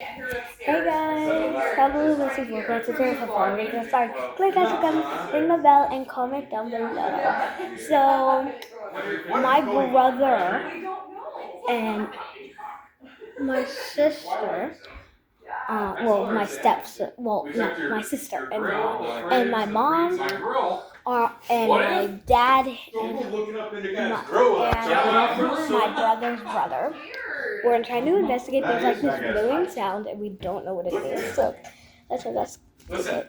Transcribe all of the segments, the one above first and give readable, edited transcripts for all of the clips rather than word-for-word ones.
Hey guys, probably this is welcome to Terry Before we get started. Click that to come, ring the bell, and comment down below. So, my brother and my sister, my stepsister, my sister and my mom and my dad and my brother's brother. We're trying to investigate. There's like this blowing sound, and we don't know what it is. So let's investigate. Listen.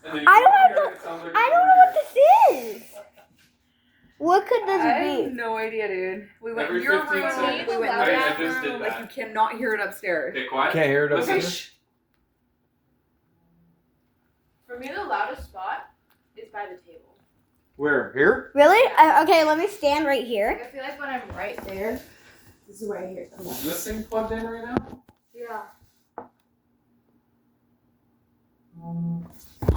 I don't know what this is. What could this I be? have no idea, dude. We went in Every your 15 room, seconds. we went in I the just bathroom, did like that. you cannot hear it upstairs. Okay, quiet. Can't hear it Listen. upstairs. Shh. For me, the loudest spot is by the table. Where? Here? Really? Okay, let me stand right here. I feel like when I'm right there, this is where I hear something. Is this thing plugged in right now? Yeah.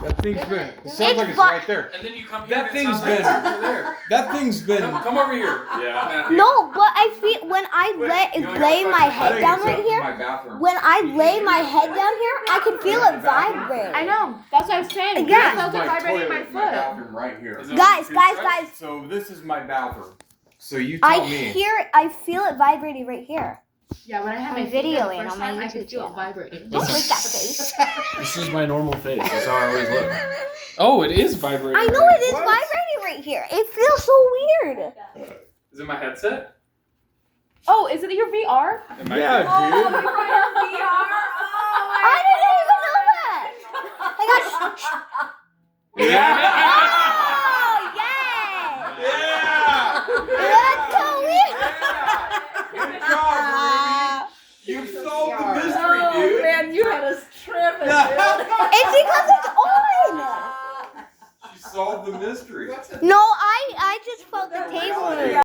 That thing's been. It sounds like it's bu- right there. And then you come here That and it sounds thing's like been- it's over there. That thing's been. Come over here. Yeah. No, but I feel when I lay my head down right here. My bathroom. When I lay my head down here, I can feel it vibrate. I know. That's what I'm saying. Yeah. It felt it vibrating in my My foot. bathroom right here. Is it Guys, on guys, your guys. So this is my bathroom. So you tell me. I feel it vibrating right here. Yeah, when I had I'm my feet down videoing the first on my time, I could YouTube feel channel. it vibrating. Don't make that face. This is my normal face. That's how I always look. Oh, it is vibrating. I know it is vibrating right here. It feels so weird. Is it my headset? Oh, is it your VR? It might be. Yeah, dude. I didn't even know that. I got. Yeah. Oh yeah! Yeah. That's so weird. Good job, Ruby. You solved the mystery, dude. Man, you had us tripping, It's because it's on. You solved the mystery. No, I just felt the table move.